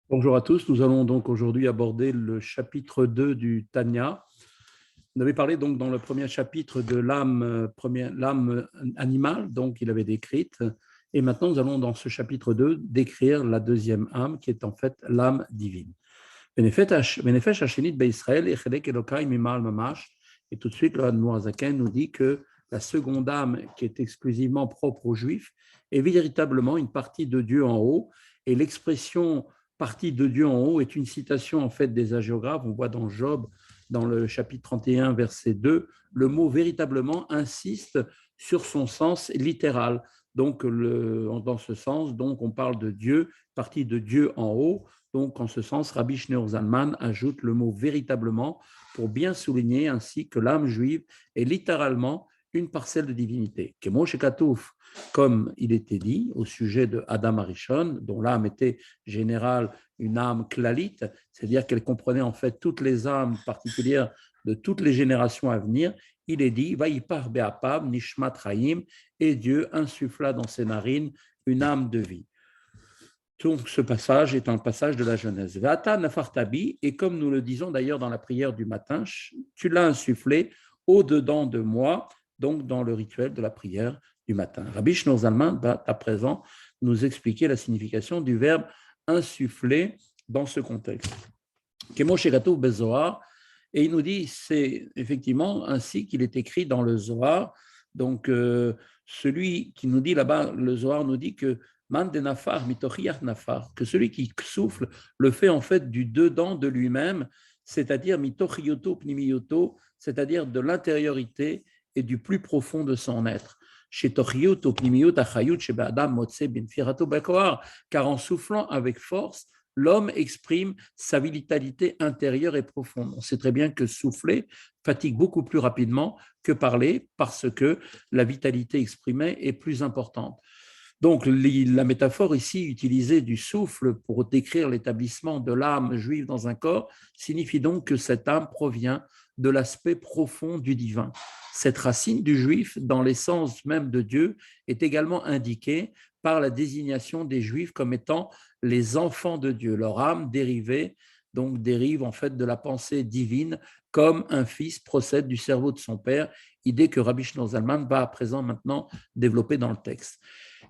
Bonjour à tous, nous allons donc aujourd'hui aborder le chapitre 2 du Tanya. On avait parlé donc dans le premier chapitre de l'âme animale, donc il avait décrite, et maintenant nous allons dans ce chapitre 2 décrire la deuxième âme qui est en fait l'âme divine. Benefesh Hashenit Be'Israël Echelek Elokai Mimal Mamash, et tout de suite le Admorazaken nous dit que la seconde âme qui est exclusivement propre aux Juifs est véritablement une partie de Dieu en haut, et l'expression partie de Dieu en haut est une citation en fait des hagiographes. On voit dans Job, dans le chapitre 31, verset 2, le mot véritablement insiste sur son sens littéral. Donc, dans ce sens, donc, on parle de Dieu, partie de Dieu en haut. Donc, en ce sens, Rabbi Shneur Zalman ajoute le mot véritablement pour bien souligner ainsi que l'âme juive est littéralement une parcelle de divinité. Kemo Shekatouf, comme il était dit au sujet de Adam Arishon, dont l'âme était générale une âme klalite, c'est-à-dire qu'elle comprenait en fait toutes les âmes particulières de toutes les générations à venir. Il est dit, Vaïpar Be'apam, Nishmat Chaim, et Dieu insuffla dans ses narines une âme de vie. Donc, ce passage est un passage de la Genèse. Vata nafartabi, et comme nous le disons d'ailleurs dans la prière du matin, tu l'as insufflé au-dedans de moi, donc dans le rituel de la prière du matin. Rabbi Shneur Zalman va à présent nous expliquer la signification du verbe insuffler dans ce contexte. Kemo Shekatouf Bezohar, et il nous dit, c'est effectivement ainsi qu'il est écrit dans le Zohar. Donc, celui qui nous dit là-bas, le Zohar nous dit que Man de nafar, mitochiach nafar, que celui qui souffle le fait en fait du dedans de lui-même, c'est-à-dire mitochioto pnimioto, c'est-à-dire de l'intériorité et du plus profond de son être. Car en soufflant avec force, l'homme exprime sa vitalité intérieure et profonde. On sait très bien que souffler fatigue beaucoup plus rapidement que parler parce que la vitalité exprimée est plus importante. Donc, la métaphore ici utilisée du souffle pour décrire l'établissement de l'âme juive dans un corps signifie donc que cette âme provient de l'aspect profond du divin. Cette racine du juif, dans l'essence même de Dieu, est également indiquée par la désignation des juifs comme étant les enfants de Dieu. Leur âme dérive en fait de la pensée divine, comme un fils procède du cerveau de son père, idée que Rabbi Shneur Zalman va à présent maintenant développer dans le texte.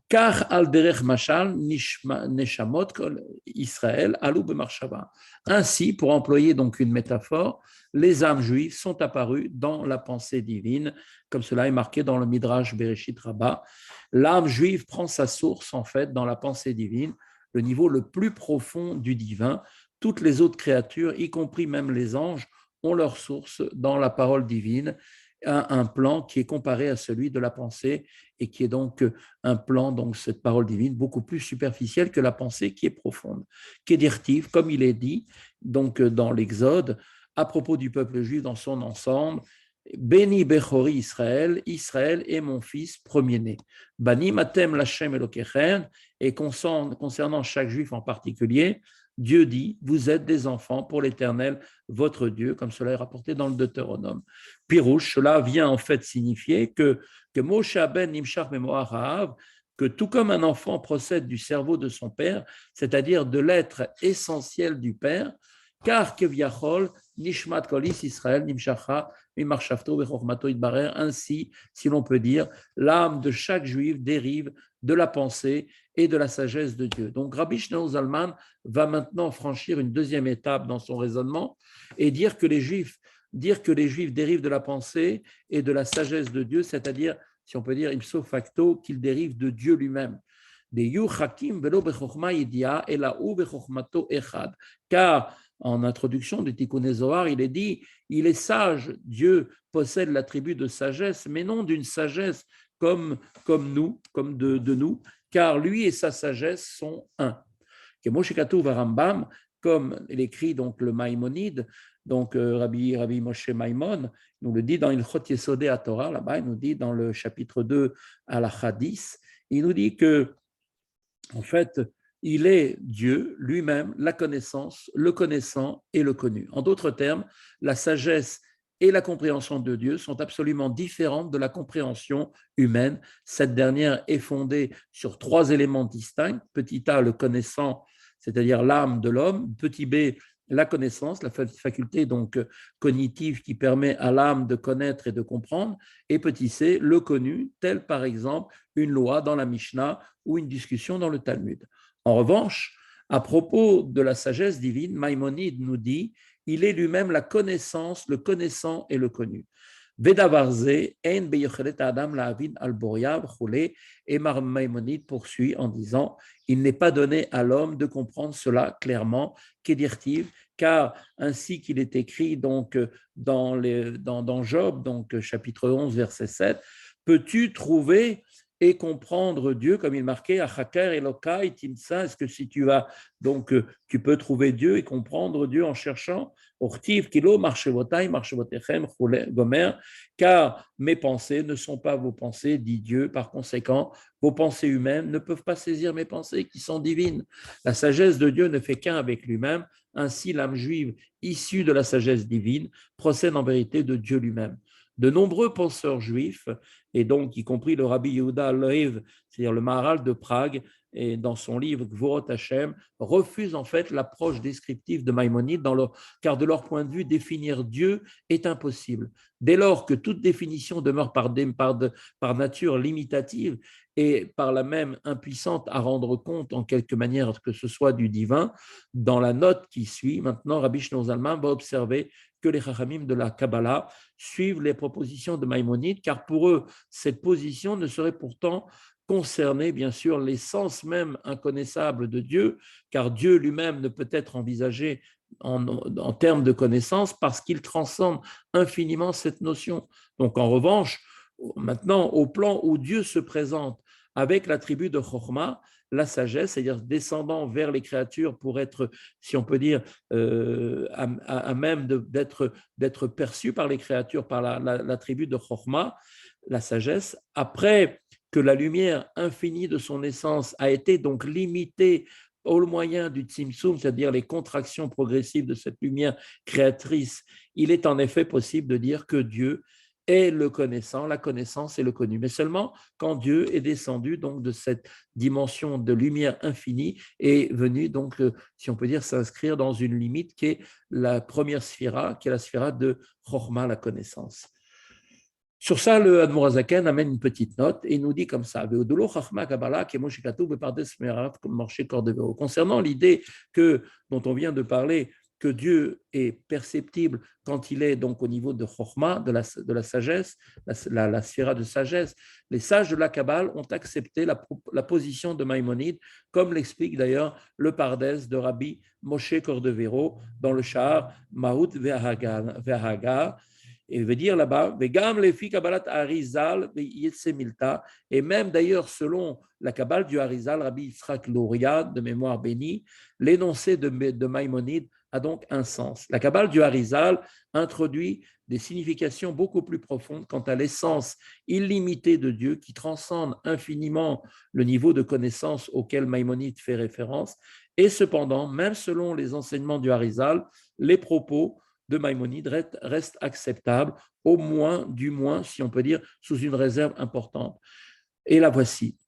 Car al derech mashal neshamot kol Israël alou b'marshava. Ainsi, pour employer donc une métaphore, les âmes juives sont apparues dans la pensée divine, comme cela est marqué dans le Midrash Bereshit Rabbah. L'âme juive prend sa source en fait dans la pensée divine, le niveau le plus profond du divin. Toutes les autres créatures, y compris même les anges, ont leur source dans la parole divine, un plan qui est comparé à celui de la pensée et qui est donc un plan, donc cette parole divine, beaucoup plus superficielle que la pensée qui est profonde. Qu'est-dirtif, comme il est dit donc dans l'Exode, à propos du peuple juif dans son ensemble, Béni Bechori Israël, Israël est mon fils premier-né. Bani Matem Lachem Elokechem, et concernant chaque juif en particulier, Dieu dit, vous êtes des enfants pour l'Éternel, votre Dieu, comme cela est rapporté dans le Deutéronome. Pirouche, cela vient en fait signifier que Moshe ben Nimshach Memoarav, que tout comme un enfant procède du cerveau de son père, c'est-à-dire de l'être essentiel du père, car Keviachol, Nishmat Kolis Israël, Nimshacha, Mimarshafto, Bechormato Idbarer, ainsi, si l'on peut dire, l'âme de chaque juif dérive de la pensée et de la sagesse de Dieu. Donc Rabbi Shneur Zalman va maintenant franchir une deuxième étape dans son raisonnement et dire que les Juifs dérivent de la pensée et de la sagesse de Dieu, c'est-à-dire, si on peut dire ipso facto, qu'ils dérivent de Dieu lui-même. Car en introduction du Tikkun Zohar, il est dit, il est sage, Dieu possède l'attribut de sagesse, mais non d'une sagesse comme nous, comme de nous, car lui et sa sagesse sont un. Rambam, comme l'écrit donc le Maïmonide, donc Rabbi Moshe Maïmon, nous le dit dans Ilchot Yesodei HaTorah, là-bas, il nous dit dans le chapitre 2 à la Hadith, il nous dit que, en fait, il est Dieu lui-même, la connaissance, le connaissant et le connu. En d'autres termes, la sagesse et la compréhension de Dieu sont absolument différentes de la compréhension humaine. Cette dernière est fondée sur trois éléments distincts. Petit a, le connaissant, c'est-à-dire l'âme de l'homme, petit b, la connaissance, la faculté donc cognitive qui permet à l'âme de connaître et de comprendre, et petit c, le connu, tel par exemple une loi dans la Mishnah ou une discussion dans le Talmud. En revanche, à propos de la sagesse divine, Maïmonide nous dit, il est lui-même la connaissance, le connaissant et le connu. Vedavarze, en beyochelet adam la'avin al-boria, et Maïmonide poursuit en disant, il n'est pas donné à l'homme de comprendre cela clairement, qu'édirtive, car ainsi qu'il est écrit donc dans Job, donc chapitre 11, verset 7, peux-tu trouver et comprendre Dieu, comme il marquait, Achaker Elokai Timsa, est-ce que si tu vas, donc tu peux trouver Dieu et comprendre Dieu en cherchant, Ortiv Kilo, Marchevotai, Marchevotechem, Gomer, car mes pensées ne sont pas vos pensées, dit Dieu, par conséquent, vos pensées humaines ne peuvent pas saisir mes pensées qui sont divines. La sagesse de Dieu ne fait qu'un avec lui-même, ainsi l'âme juive, issue de la sagesse divine, procède en vérité de Dieu lui-même. De nombreux penseurs juifs, et donc y compris le rabbi Yehuda Leib, c'est-à-dire le Maharal de Prague, et dans son livre Gvorot Hashem, refusent en fait l'approche descriptive de Maïmonide, car de leur point de vue, définir Dieu est impossible. Dès lors que toute définition demeure par nature limitative et par la même impuissante à rendre compte en quelque manière que ce soit du divin, dans la note qui suit, maintenant Rabbi Shlomo Zalman va observer que les Chachamim de la Kabbalah suivent les propositions de Maïmonide, car pour eux, cette position ne serait pourtant concerner bien sûr l'essence même inconnaissable de Dieu, car Dieu lui-même ne peut être envisagé en termes de connaissance parce qu'il transcende infiniment cette notion. Donc en revanche, maintenant, au plan où Dieu se présente avec l'attribut de Chokhmah, la sagesse, c'est-à-dire descendant vers les créatures pour être, si on peut dire, à même d'être perçu par les créatures par l'attribut de Chokhmah, la sagesse, après que la lumière infinie de son essence a été donc limitée au moyen du tzimtzum, c'est-à-dire les contractions progressives de cette lumière créatrice, il est en effet possible de dire que Dieu est le connaissant, la connaissance et le connu. Mais seulement quand Dieu est descendu donc de cette dimension de lumière infinie et venu donc, si on peut dire, s'inscrire dans une limite qui est la première sphira, qui est la sphira de Chokhmah, la connaissance. Sur ça, le Admorazaken amène une petite note et il nous dit comme ça, concernant l'idée dont on vient de parler, que Dieu est perceptible quand il est donc au niveau de Chokhmah, de la sagesse, la sphira de sagesse, les sages de la Kabbale ont accepté la position de Maïmonide, comme l'explique d'ailleurs le Pardes de Rabbi Moshe Cordovero dans le Shahar Mahut Vehaga, et veut dire là-bas, et même d'ailleurs selon la Kabbale du Harizal, Rabbi Yitzhak Luria, de mémoire bénie, l'énoncé de Maïmonide a donc un sens. La Kabbale du Harizal introduit des significations beaucoup plus profondes quant à l'essence illimitée de Dieu qui transcende infiniment le niveau de connaissance auquel Maïmonide fait référence. Et cependant, même selon les enseignements du Harizal, les propos de Maïmonide reste acceptable, au moins, du moins, si on peut dire, sous une réserve importante. Et la voici.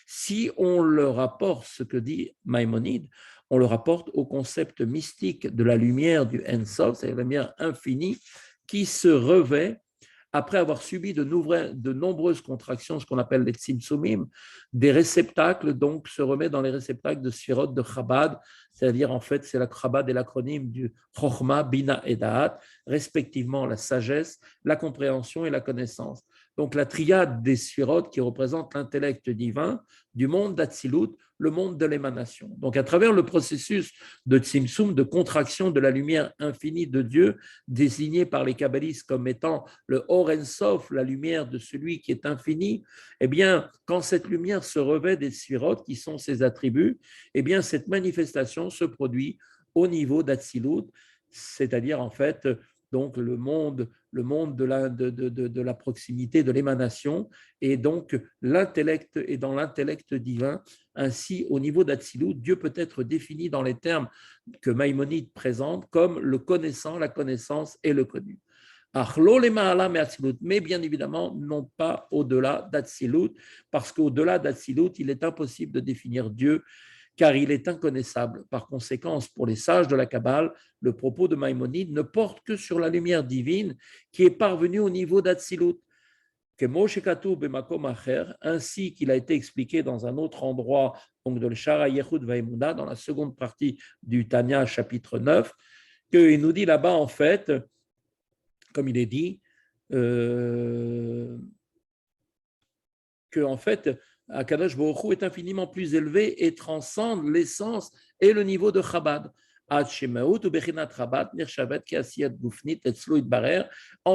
Si on le rapporte, ce que dit Maïmonide, on le rapporte au concept mystique de la lumière du En Sof, c'est-à-dire la lumière infinie qui se revêt après avoir subi de nombreuses contractions, ce qu'on appelle les tzimtzumim, des réceptacles, donc se remet dans les réceptacles de Sfirot de Chabad, c'est-à-dire en fait c'est la Chabad et l'acronyme du Chokhmah, Bina et Da'at, respectivement la sagesse, la compréhension et la connaissance. Donc la triade des Sfirot qui représente l'intellect divin du monde d'Atsilut, le monde de l'émanation. Donc à travers le processus de Tzimtzum, de contraction de la lumière infinie de Dieu, désigné par les kabbalistes comme étant le Or En Sof, la lumière de celui qui est infini, eh bien, quand cette lumière se revêt des Sphirot, qui sont ses attributs, eh bien, cette manifestation se produit au niveau d'Atsilut, c'est-à-dire en fait donc le monde de la proximité, de l'émanation, et donc l'intellect est dans l'intellect divin. Ainsi, au niveau d'Atsilut, Dieu peut être défini dans les termes que Maïmonide présente comme le connaissant, la connaissance et le connu. Mais bien évidemment, non pas au-delà d'Atsilut, parce qu'au-delà d'Atsilut, il est impossible de définir Dieu, car il est inconnaissable. Par conséquent, pour les sages de la Kabbale, le propos de Maïmonide ne porte que sur la lumière divine qui est parvenue au niveau d'Atsilut. Ainsi qu'il a été expliqué dans un autre endroit, donc de l'Shara Yehud Vaimuna, dans la seconde partie du Tanya, chapitre 9, qu'il nous dit là-bas, en fait, comme il est dit, que en fait, Akadosh Baruch Hu est infiniment plus élevé et transcende l'essence et le niveau de Chabad. En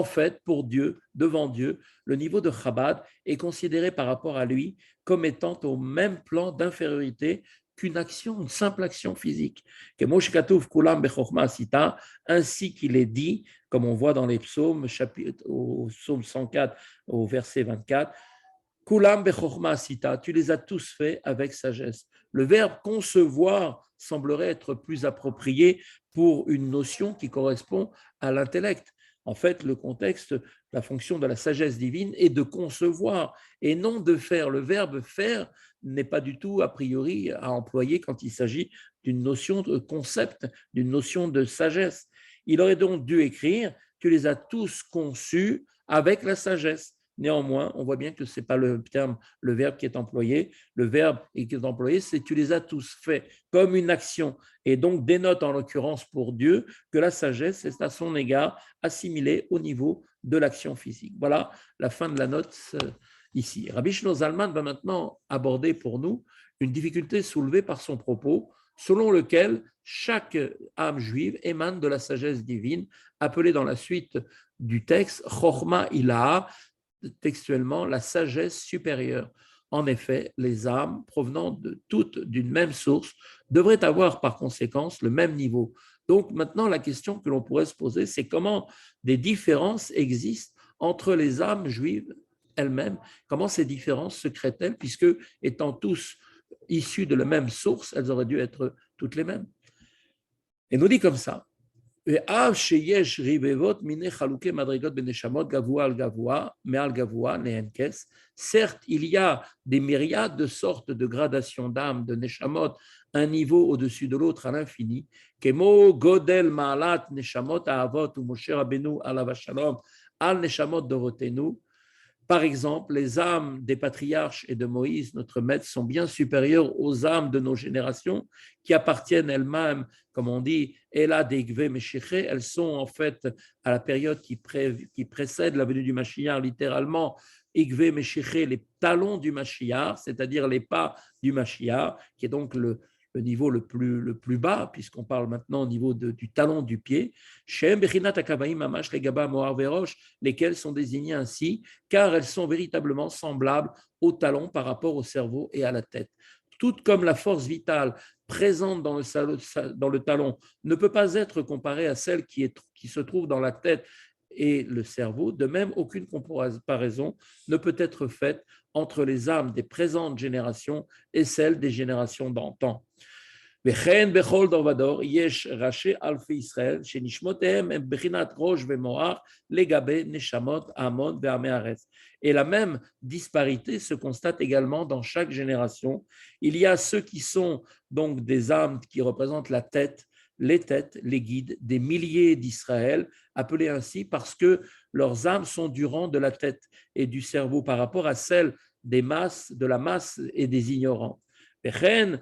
fait, pour Dieu, devant Dieu, le niveau de Chabad est considéré par rapport à lui comme étant au même plan d'infériorité qu'une action, une simple action physique. Ainsi qu'il est dit, comme on voit dans les psaumes, au psaume 104, au verset 24, Kulam bechorma asita, tu les as tous faits avec sagesse. Le verbe concevoir semblerait être plus approprié pour une notion qui correspond à l'intellect. En fait, le contexte, la fonction de la sagesse divine est de concevoir et non de faire. Le verbe faire n'est pas du tout a priori à employer quand il s'agit d'une notion de concept, d'une notion de sagesse. Il aurait donc dû écrire, tu les as tous conçus avec la sagesse. Néanmoins, on voit bien que ce n'est pas le terme, le verbe qui est employé. Le verbe qui est employé, c'est tu les as tous faits comme une action. Et donc dénote en l'occurrence pour Dieu que la sagesse est à son égard assimilée au niveau de l'action physique. Voilà la fin de la note ici. Rabbi Shlomo Zalman va maintenant aborder pour nous une difficulté soulevée par son propos, selon lequel chaque âme juive émane de la sagesse divine, appelée dans la suite du texte Chochma Ilaha, textuellement la sagesse supérieure. En effet, les âmes provenant de toutes d'une même source devraient avoir par conséquence le même niveau. Donc maintenant, la question que l'on pourrait se poser, c'est comment des différences existent entre les âmes juives elles-mêmes, comment ces différences se créent-elles, puisque étant tous issus de la même source, elles auraient dû être toutes les mêmes. Et nous dit comme ça, certes, il y a des myriades de sortes de gradations d'âmes, de neshamot, un niveau au-dessus de l'autre à l'infini. Kemo godel ma'alat neshamot avot ou Moshe Rabbeinu alav shalom al neshamot dorotenu. Par exemple, les âmes des patriarches et de Moïse, notre maître, sont bien supérieures aux âmes de nos générations qui appartiennent elles-mêmes, comme on dit, Ela Degve Meshiché. Elles sont en fait à la période qui précède la venue du Mashiach, littéralement, Igve Meshiché, les talons du Mashiach, c'est-à-dire les pas du Mashiach, qui est donc le niveau le plus bas, puisqu'on parle maintenant au niveau du talon du pied, lesquels sont désignés ainsi, car elles sont véritablement semblables au talon par rapport au cerveau et à la tête. Tout comme la force vitale présente dans le talon ne peut pas être comparée à celle qui se trouve dans la tête et le cerveau, de même, aucune comparaison ne peut être faite entre les âmes des présentes générations et celles des générations d'antan. וכן בכל דור ודור יש ראשי אלפי ישראל שנשמותיהם הם בחינת ראש ומוח לגבי נשמות ההמון ועמי הארץ. Et la même disparité se constate également dans chaque génération. Il y a ceux qui sont donc des âmes qui représentent la tête, les têtes, les guides, des milliers d'Israël, appelés ainsi parce que leurs âmes sont du rang de la tête et du cerveau par rapport à celles des masses, de la masse et des ignorants. וכן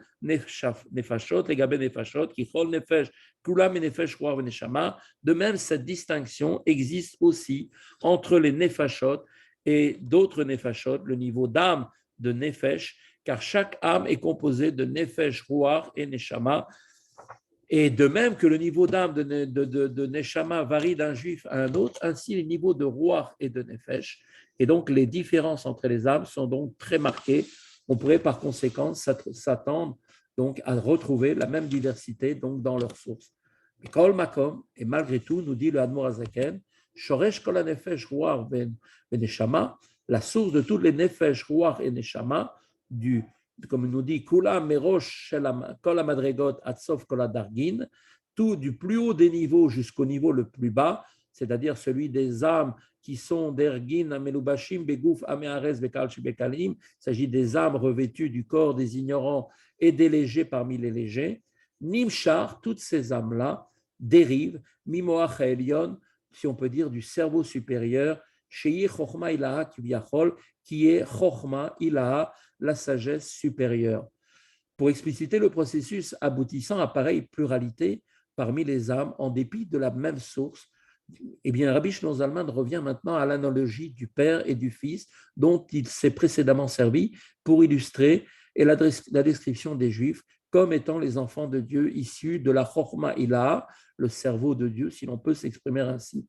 נפשות לגבי נפשות, כי כל נפש כולם מנפש רוח ונשמה. De même, cette distinction existe aussi entre les nefashot et d'autres nefashot, le niveau d'âme de nefesh, car chaque âme est composée de nefesh, ruach et neshama. Et de même que le niveau d'âme de neshama varie d'un juif à un autre, ainsi les niveaux de ruach et de nefesh. Et donc, les différences entre les âmes sont donc très marquées. On pourrait par conséquent s'attendre donc à retrouver la même diversité donc dans leurs sources. Mais Kol Makom, et malgré tout, nous dit le Admor Hazaken, Shoresh Kol HaNefesh Ruach Neshama, la source de toutes les Nefesh Ruach et Neshama, comme il nous dit, Kula Merosh Kol HaMadregot Atsof Kol HaDargin, tout du plus haut des niveaux jusqu'au niveau le plus bas, c'est-à-dire celui des âmes qui sont d'Ergin, Amelubashim, Begouf, Ameares, Bekalchi, Bekalim. Il s'agit des âmes revêtues du corps des ignorants et des légers parmi les légers. Nimshar, toutes ces âmes-là dérivent, Mimoach Elion, si on peut dire, du cerveau supérieur, Shei Chochma Ilaha Kivyachol, qui est Chochma Ilaha, la sagesse supérieure. Pour expliciter le processus aboutissant à pareille pluralité parmi les âmes, en dépit de la même source, eh bien, Rabbi Shlomo Zalman revient maintenant à l'analogie du Père et du Fils dont il s'est précédemment servi pour illustrer la description des Juifs comme étant les enfants de Dieu issus de la Chochma Ilaha, le cerveau de Dieu, si l'on peut s'exprimer ainsi.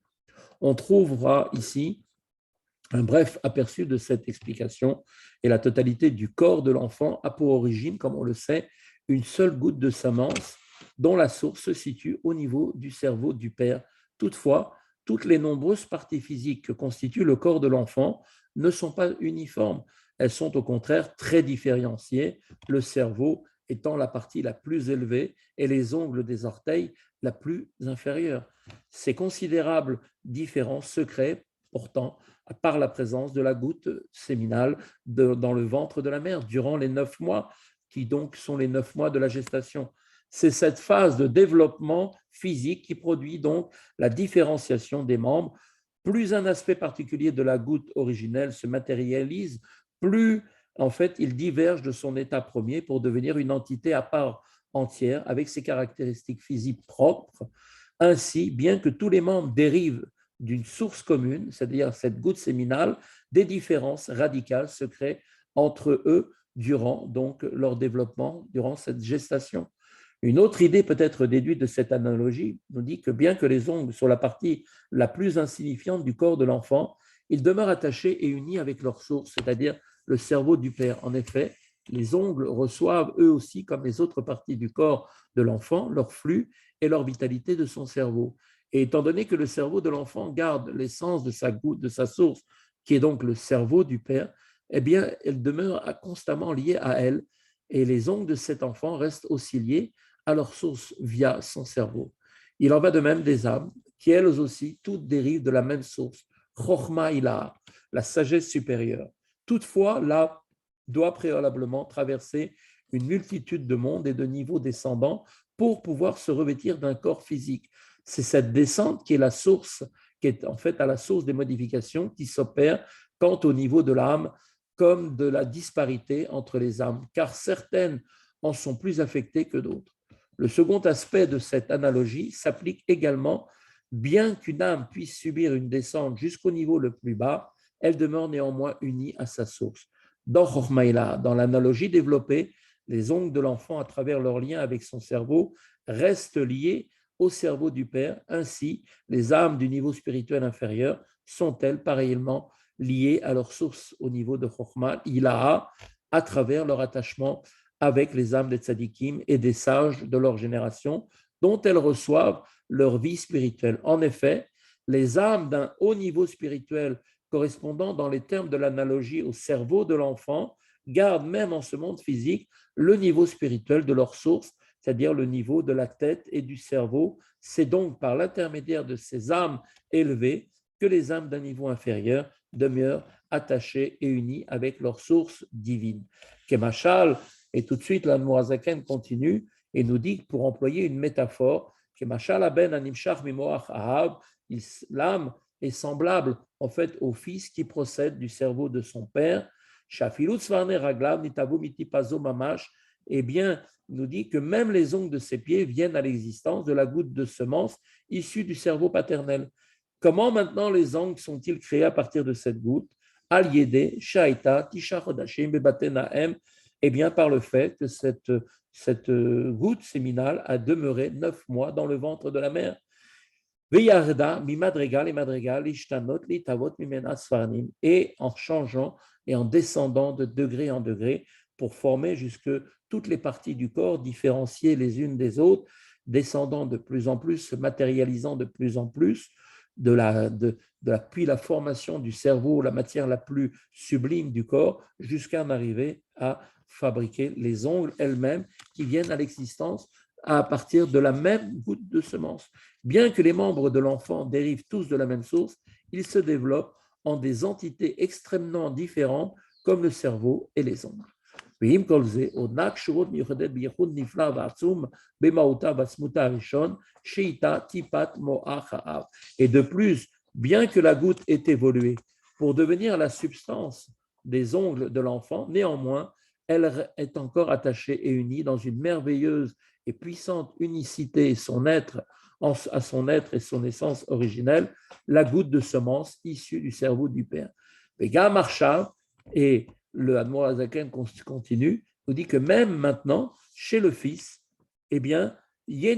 On trouvera ici un bref aperçu de cette explication, et la totalité du corps de l'enfant a pour origine, comme on le sait, une seule goutte de semence dont la source se situe au niveau du cerveau du père. Toutefois, toutes les nombreuses parties physiques que constitue le corps de l'enfant ne sont pas uniformes. Elles sont au contraire très différenciées, le cerveau étant la partie la plus élevée et les ongles des orteils la plus inférieure. Ces considérables différences se créent pourtant par la présence de la goutte séminale dans le ventre de la mère durant les 9 mois, qui donc sont les 9 mois de la gestation. C'est cette phase de développement physique qui produit donc la différenciation des membres. Plus un aspect particulier de la goutte originelle se matérialise, plus en fait il diverge de son état premier pour devenir une entité à part entière avec ses caractéristiques physiques propres. Ainsi, bien que tous les membres dérivent d'une source commune, c'est-à-dire cette goutte séminale, des différences radicales se créent entre eux durant donc leur développement, durant cette gestation. Une autre idée peut être déduite de cette analogie nous dit que bien que les ongles soient la partie la plus insignifiante du corps de l'enfant, ils demeurent attachés et unis avec leur source, c'est-à-dire le cerveau du père. En effet, les ongles reçoivent eux aussi, comme les autres parties du corps de l'enfant, leur flux et leur vitalité de son cerveau. Et étant donné que le cerveau de l'enfant garde l'essence de sa goutte, de sa source, qui est donc le cerveau du père, eh bien, elle demeure constamment liée à elle. Et les ongles de cet enfant restent aussi liés à leur source via son cerveau. Il en va de même des âmes, qui elles aussi, toutes dérivent de la même source, Chochma Ilaha, la sagesse supérieure. Toutefois, là, doit préalablement traverser une multitude de mondes et de niveaux descendants pour pouvoir se revêtir d'un corps physique. C'est cette descente qui est la source, qui est en fait à la source des modifications qui s'opèrent quant au niveau de l'âme, comme de la disparité entre les âmes, car certaines en sont plus affectées que d'autres. Le second aspect de cette analogie s'applique également, bien qu'une âme puisse subir une descente jusqu'au niveau le plus bas, elle demeure néanmoins unie à sa source. Dans Chochmaïla, dans l'analogie développée, les ongles de l'enfant, à travers leur lien avec son cerveau, restent liés au cerveau du Père. Ainsi, les âmes du niveau spirituel inférieur sont-elles pareillement liées à leur source au niveau de Chochma, Ilaha, à travers leur attachement avec les âmes des tzadikim et des sages de leur génération, dont elles reçoivent leur vie spirituelle. En effet, les âmes d'un haut niveau spirituel correspondant dans les termes de l'analogie au cerveau de l'enfant gardent même en ce monde physique le niveau spirituel de leur source, c'est-à-dire le niveau de la tête et du cerveau. C'est donc par l'intermédiaire de ces âmes élevées que les âmes d'un niveau inférieur demeurent attachées et unies avec leur source divine. Kemachal, et tout de suite l'Admorazaken continue et nous dit, pour employer une métaphore, Kemachal aben animshach mimoach ahab, l'âme est semblable en fait au fils qui procède du cerveau de son père. Shafilut svarne raglav nitavu mitipazo mamash, eh bien, nous dit que même les ongles de ses pieds viennent à l'existence de la goutte de semence issue du cerveau paternel. Comment maintenant les ongles sont-ils créés à partir de cette goutte? Al yede shaita tisha chodashim bebatenahem, eh bien par le fait que cette goutte séminale a demeuré 9 mois dans le ventre de la mère. Et en changeant et en descendant de degré en degré pour former jusque toutes les parties du corps différenciées les unes des autres, descendant de plus en plus, se matérialisant de plus en plus, puis la formation du cerveau, la matière la plus sublime du corps, jusqu'à en arriver à fabriquer les ongles elles-mêmes qui viennent à l'existence à partir de la même goutte de semence. Bien que les membres de l'enfant dérivent tous de la même source, ils se développent en des entités extrêmement différentes comme le cerveau et les ongles. Et de plus, bien que la goutte ait évolué pour devenir la substance des ongles de l'enfant, néanmoins, elle est encore attachée et unie dans une merveilleuse et puissante unicité à son être et son essence originelle, la goutte de semence issue du cerveau du Père. Et le Admor Azaken continue, nous dit que même maintenant, chez le Fils, eh bien, eh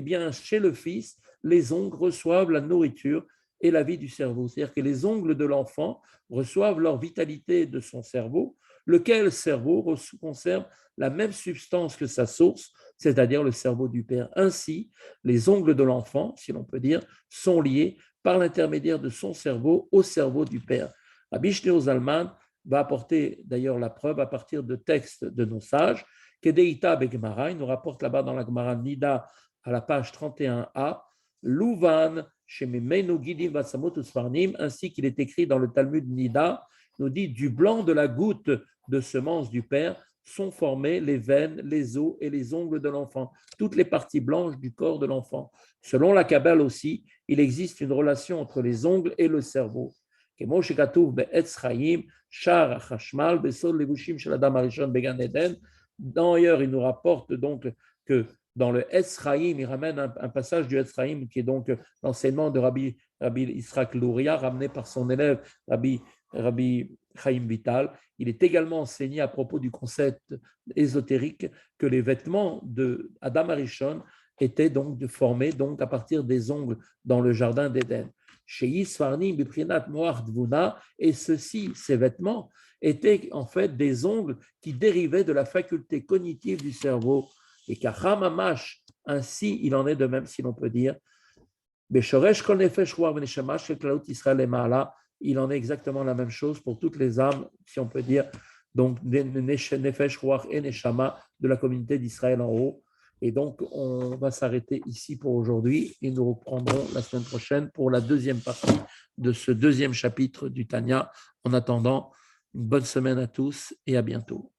bien, chez le Fils, les ongles reçoivent la nourriture et la vie du cerveau. C'est-à-dire que les ongles de l'enfant reçoivent leur vitalité de son cerveau, lequel cerveau conserve la même substance que sa source, c'est-à-dire le cerveau du Père. Ainsi, les ongles de l'enfant, si l'on peut dire, sont liés par l'intermédiaire de son cerveau au cerveau du Père. Rabbi Shneur Zalman va apporter d'ailleurs la preuve à partir de textes de nos sages. Kedeita Begmara, il nous rapporte là-bas dans la Gemara Nida à la page 31a, Louvan, ainsi qu'il est écrit dans le Talmud Nida, nous dit du blanc de la goutte de semence du Père sont formées les veines, les os et les ongles de l'enfant, toutes les parties blanches du corps de l'enfant. Selon la Kabbale aussi, il existe une relation entre les ongles et le cerveau. D'ailleurs, il nous rapporte donc que dans le Etz Chaim, il ramène un passage du Etz Chaim qui est donc l'enseignement de Rabbi Israq Louria, ramené par son élève Rabbi Chaim Vital. Il est également enseigné à propos du concept ésotérique que les vêtements de Adam Arishon étaient donc formés donc à partir des ongles dans le jardin d'Éden. Chez Yisfarnim, Biprinat Moar Dvuna, et ceux-ci, ces vêtements, étaient en fait des ongles qui dérivaient de la faculté cognitive du cerveau. Et qu'Achamamash, ainsi, il en est de même, si l'on peut dire, Beshoresh Kol Nefesh Ruach Veneshama Shel Klalut Israël Emaala, il en est exactement la même chose pour toutes les âmes, si on peut dire, donc Nefesh Ruach et Neshama de la communauté d'Israël en haut. Et donc, on va s'arrêter ici pour aujourd'hui et nous reprendrons la semaine prochaine pour la deuxième partie de ce deuxième chapitre du Tanya. En attendant, une bonne semaine à tous et à bientôt.